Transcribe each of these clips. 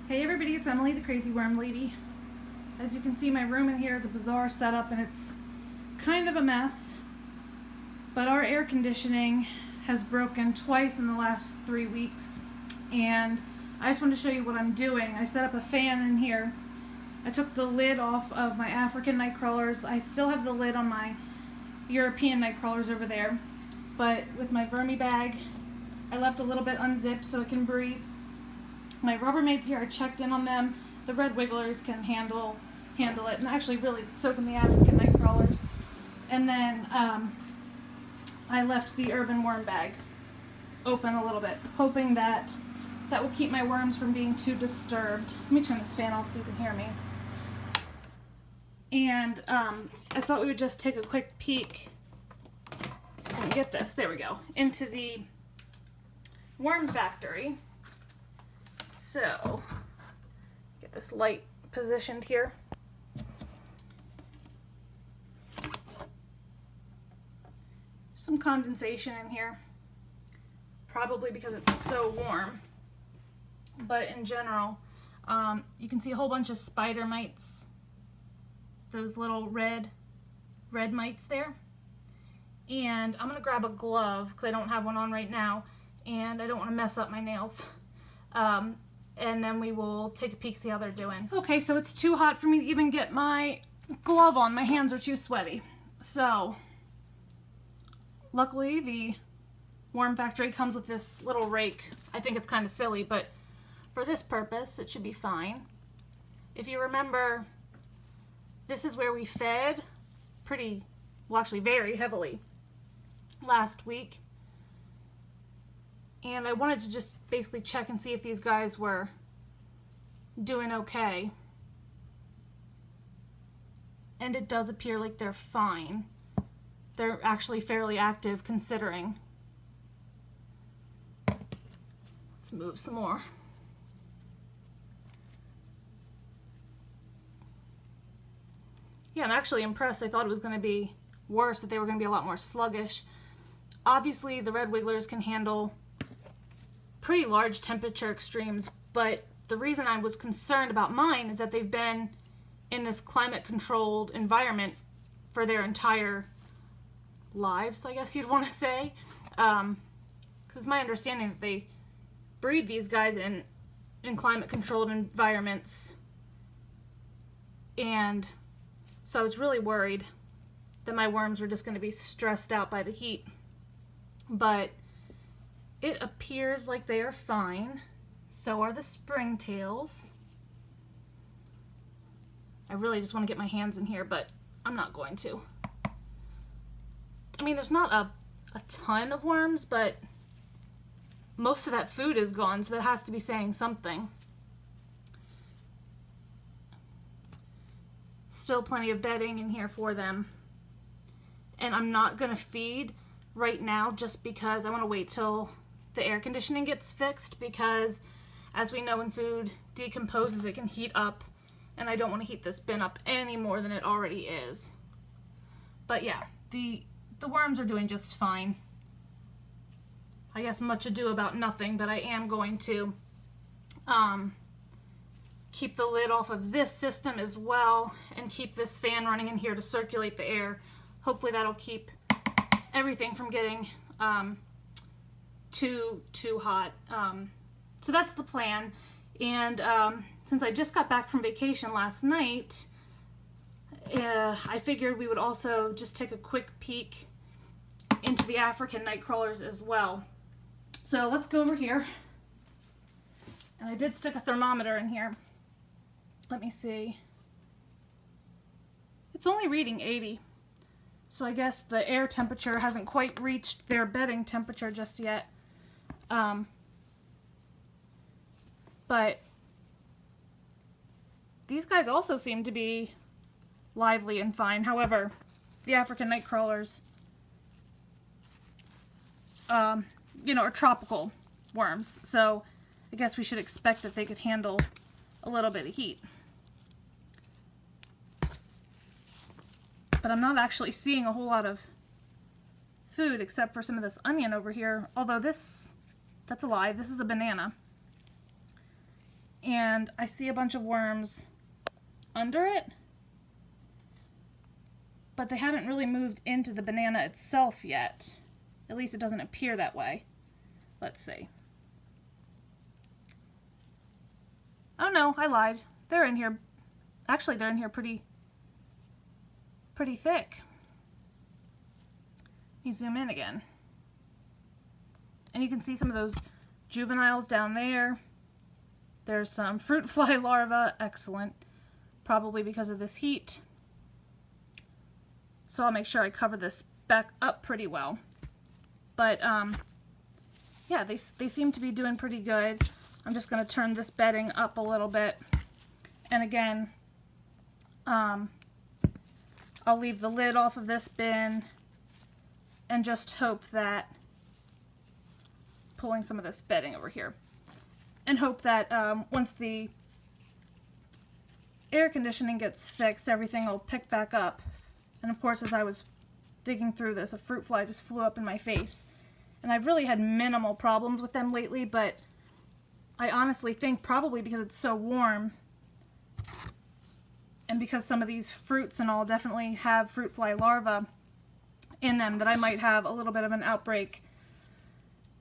Hey everybody, it's Emily, the Crazy Worm Lady. As you can see, my room in here is a bizarre setup and it's kind of a mess. But our air conditioning has broken twice in the last 3 weeks. And I just wanted to show you what I'm doing. I set up a fan in here. I took the lid off of my African night crawlers. I still have the lid on my European night crawlers over there. But with my vermi bag, I left a little bit unzipped so it can breathe. My Rubbermaids here, I checked in on them. The red wigglers can handle it, and actually really so can the African night crawlers. And then I left the urban worm bag open a little bit, hoping that will keep my worms from being too disturbed. Let me turn this fan off so you can hear me. And I thought we would just take a quick peek and get this, there we go, into the worm factory. So, get this light positioned here. Some condensation in here, probably because it's so warm. But in general, you can see a whole bunch of spider mites, those little red mites there. And I'm gonna grab a glove because I don't have one on right now, and I don't want to mess up my nails. And then we will take a peek, see how they're doing. Okay, so it's too hot for me to even get my glove on. My hands are too sweaty. So, luckily the worm factory comes with this little rake. I think it's kind of silly, but for this purpose, it should be fine. If you remember, this is where we fed actually very heavily last week. And I wanted to just basically check and see if these guys were doing okay. And it does appear like they're fine. They're actually fairly active considering. Let's move some more. Yeah, I'm actually impressed. I thought it was going to be worse, that they were going to be a lot more sluggish. Obviously, the red wigglers can handle pretty large temperature extremes, but the reason I was concerned about mine is that they've been in this climate controlled environment for their entire lives, I guess you'd want to say, because my understanding that they breed these guys in climate controlled environments, and so I was really worried that my worms were just going to be stressed out by the heat. But it appears like they are fine. So are the springtails. I really just want to get my hands in here, but I'm not going to. I mean, there's not a ton of worms, but most of that food is gone, so that has to be saying something. Still plenty of bedding in here for them. And I'm not going to feed right now just because I want to wait till the air conditioning gets fixed, because as we know, when food decomposes, it can heat up, and I don't want to heat this bin up any more than it already is. But yeah, the worms are doing just fine. I guess much ado about nothing, but I am going to keep the lid off of this system as well and keep this fan running in here to circulate the air. Hopefully that'll keep everything from getting too hot. So that's the plan. And since I just got back from vacation last night, I figured we would also just take a quick peek into the African night crawlers as well. So let's go over here. And I did stick a thermometer in here. Let me see. It's only reading 80. So I guess the air temperature hasn't quite reached their bedding temperature just yet. But these guys also seem to be lively and fine. However, the African night crawlers, are tropical worms. So I guess we should expect that they could handle a little bit of heat. But I'm not actually seeing a whole lot of food except for some of this onion over here. Although that's a lie. This is a banana. and I see a bunch of worms under it, but they haven't really moved into the banana itself yet. At least it doesn't appear that way. Let's see. Oh no, I lied. They're in here. Actually, they're in here pretty thick. Let me zoom in again. And you can see some of those juveniles down there. There's some fruit fly larvae. Excellent. Probably because of this heat. So I'll make sure I cover this back up pretty well. But yeah, they seem to be doing pretty good. I'm just going to turn this bedding up a little bit. And again, I'll leave the lid off of this bin and just hope that, pulling some of this bedding over here, and hope that once the air conditioning gets fixed, everything will pick back up. And of course, as I was digging through this, a fruit fly just flew up in my face. And I've really had minimal problems with them lately, but I honestly think probably because it's so warm and because some of these fruits and all definitely have fruit fly larvae in them, that I might have a little bit of an outbreak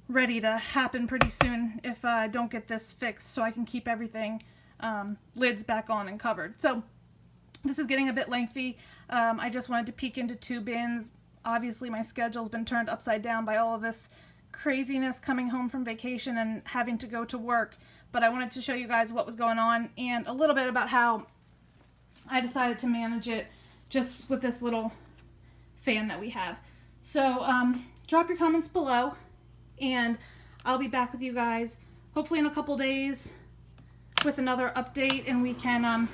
ready to happen pretty soon if I don't get this fixed, so I can keep everything lids back on and covered. So this is getting a bit lengthy. I just wanted to peek into 2 bins. Obviously my schedule's been turned upside down by all of this craziness coming home from vacation and having to go to work, but I wanted to show you guys what was going on and a little bit about how I decided to manage it just with this little fan that we have. So drop your comments below, and I'll be back with you guys hopefully in a couple days with another update, and we can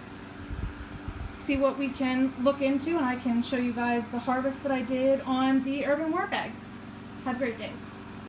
see what we can look into, and I can show you guys the harvest that I did on the urban worm bag. Have a great day.